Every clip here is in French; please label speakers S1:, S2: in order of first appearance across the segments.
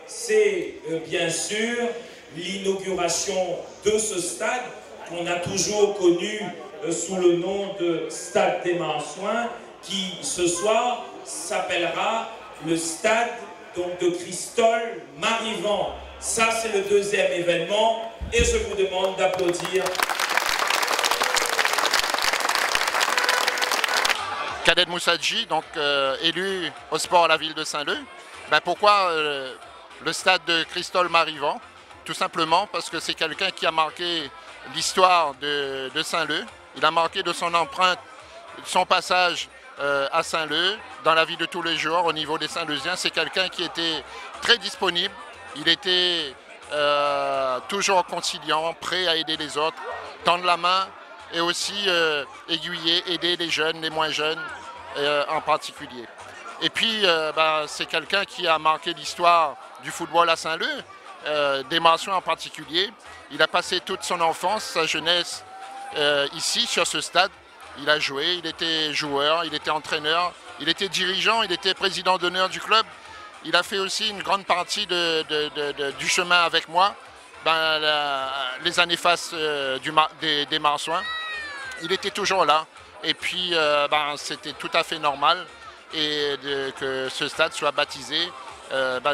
S1: c'est bien sûr l'inauguration de ce stade qu'on a toujours connu sous le nom de Stade des Marsouins, qui ce soir s'appellera le stade donc, de Cristol Marivent. Ça, c'est le deuxième événement et je vous demande d'applaudir.
S2: Khaled Moussadji, donc élu au sport à la ville de Saint-Leu. Ben, pourquoi le stade de Cristol Marivent? Tout simplement parce que c'est quelqu'un qui a marqué l'histoire de Saint-Leu. Il a marqué de son empreinte son passage à Saint-Leu, dans la vie de tous les jours, au niveau des Saint-Leusiens. C'est quelqu'un qui était très disponible. Il était toujours conciliant, prêt à aider les autres, tendre la main et aussi aiguiller, aider les jeunes, les moins jeunes en particulier. Et puis, c'est quelqu'un qui a marqué l'histoire du football à Saint-Leu, des Marsouins en particulier. Il a passé toute son enfance, sa jeunesse ici, sur ce stade. Il a joué, il était joueur, il était entraîneur, il était dirigeant, il était président d'honneur du club. Il a fait aussi une grande partie du chemin avec moi, les années face des Marsouins. Il était toujours là et puis c'était tout à fait normal que ce stade soit baptisé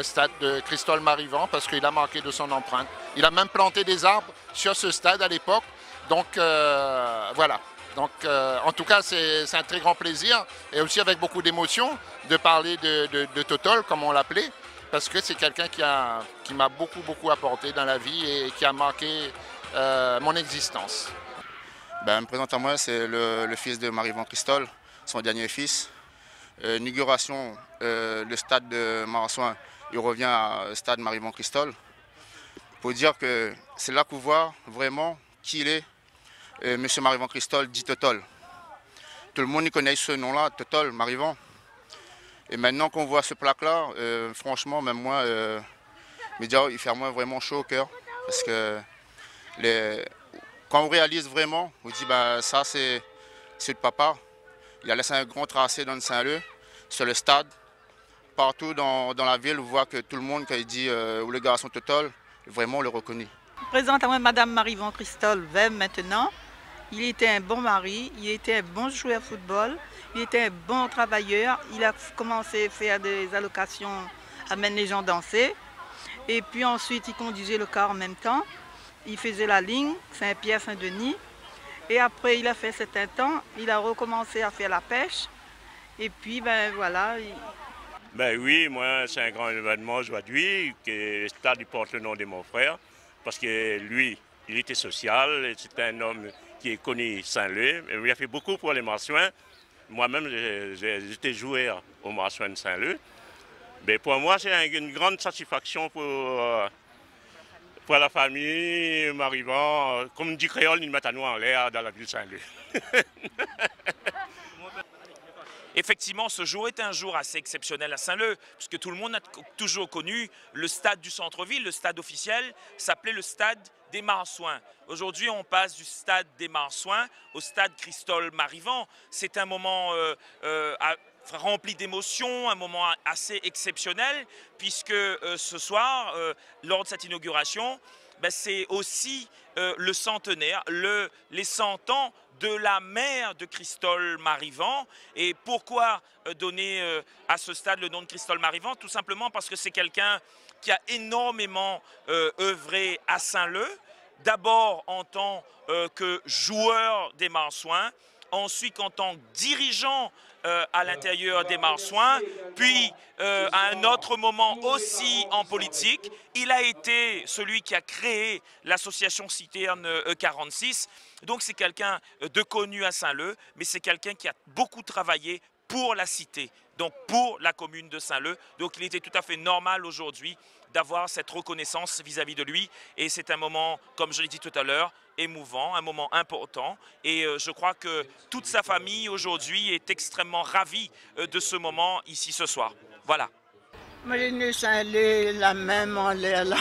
S2: stade de Cristol Marivent parce qu'il a marqué de son empreinte. Il a même planté des arbres sur ce stade à l'époque, donc voilà. Donc, en tout cas, c'est un très grand plaisir et aussi avec beaucoup d'émotion de parler de Totol, comme on l'appelait, parce que c'est quelqu'un qui m'a beaucoup apporté dans la vie et qui a marqué mon existence.
S3: Me présente à moi, c'est le fils de Marivent Cristol, son dernier fils. Inauguration, le stade de Marsouin, il revient au stade Marivent Cristol. Pour dire que c'est là qu'on voit vraiment qui il est. Monsieur Marivent Cristol dit Totol. Tout le monde connaît ce nom-là, Totol, Marivent. Et maintenant qu'on voit ce plaque-là, franchement, même moi, il fait moi vraiment chaud au cœur. Parce que quand on réalise vraiment, on dit ça c'est le papa. Il a laissé un grand tracé dans Saint-Leu, sur le stade. Partout dans la ville, on voit que tout le monde, quand il dit où les gars sont Totol, vraiment on le reconnaît.
S4: Présente à moi Madame Marivent Cristol, veuve maintenant. Il était un bon mari, il était un bon joueur de football, il était un bon travailleur. Il a commencé à faire des allocations, amener les gens danser. Et puis ensuite, il conduisait le car en même temps. Il faisait la ligne Saint-Pierre-Saint-Denis. Et après, il a fait certain temps, il a recommencé à faire la pêche. Et puis, voilà.
S5: Oui, moi, c'est un grand événement aujourd'hui, que le stade porte le nom de mon frère. Parce que lui, il était social, c'était un homme qui est connu Saint-Leu. Il a fait beaucoup pour les Marsouins. Moi-même, j'étais joueur aux Marsouins de Saint-Leu. Mais pour moi, c'est une grande satisfaction pour la famille Marivent. Comme dit Créole, ils mettent à nous en l'air dans la ville de Saint-Leu.
S1: Effectivement, ce jour est un jour assez exceptionnel à Saint-Leu, puisque tout le monde a toujours connu le stade du centre-ville. Le stade officiel s'appelait le stade des Marsouins. Aujourd'hui, on passe du stade des Marsouins au stade Cristol Marivent. C'est un moment rempli d'émotions, un moment assez exceptionnel, puisque ce soir, lors de cette inauguration, c'est aussi le centenaire, les 100 ans de la mère de Cristol Marivent. Et pourquoi donner à ce stade le nom de Cristol Marivent? Tout simplement parce que c'est quelqu'un qui a énormément œuvré à Saint-Leu, d'abord en tant que joueur des Marsouins, ensuite en tant que dirigeant à l'intérieur des Marsouins, puis à un autre moment aussi en politique. Il a été celui qui a créé l'association citerne E46. Donc c'est quelqu'un de connu à Saint-Leu, mais c'est quelqu'un qui a beaucoup travaillé pour la cité, donc pour la commune de Saint-Leu. Donc il était tout à fait normal aujourd'hui d'avoir cette reconnaissance vis-à-vis de lui. Et c'est un moment, comme je l'ai dit tout à l'heure, émouvant, un moment important. Et je crois que toute sa famille aujourd'hui est extrêmement ravie de ce moment ici ce soir. Voilà.
S4: Moi, j'ai né Saint-Leu, la même en l'air là.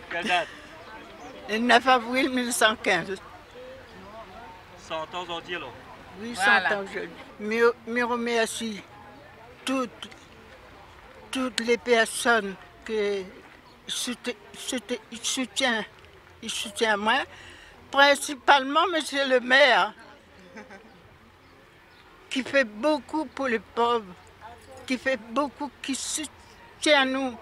S6: Quelle date?
S4: Le 9 avril 1915.
S6: 100 ans aujourd'hui, là.
S4: Oui, 100 ans aujourd'hui. Je remercie toutes les personnes
S7: que il soutient moi, principalement monsieur le maire, qui fait beaucoup pour les pauvres, qui fait beaucoup, qui soutient nous.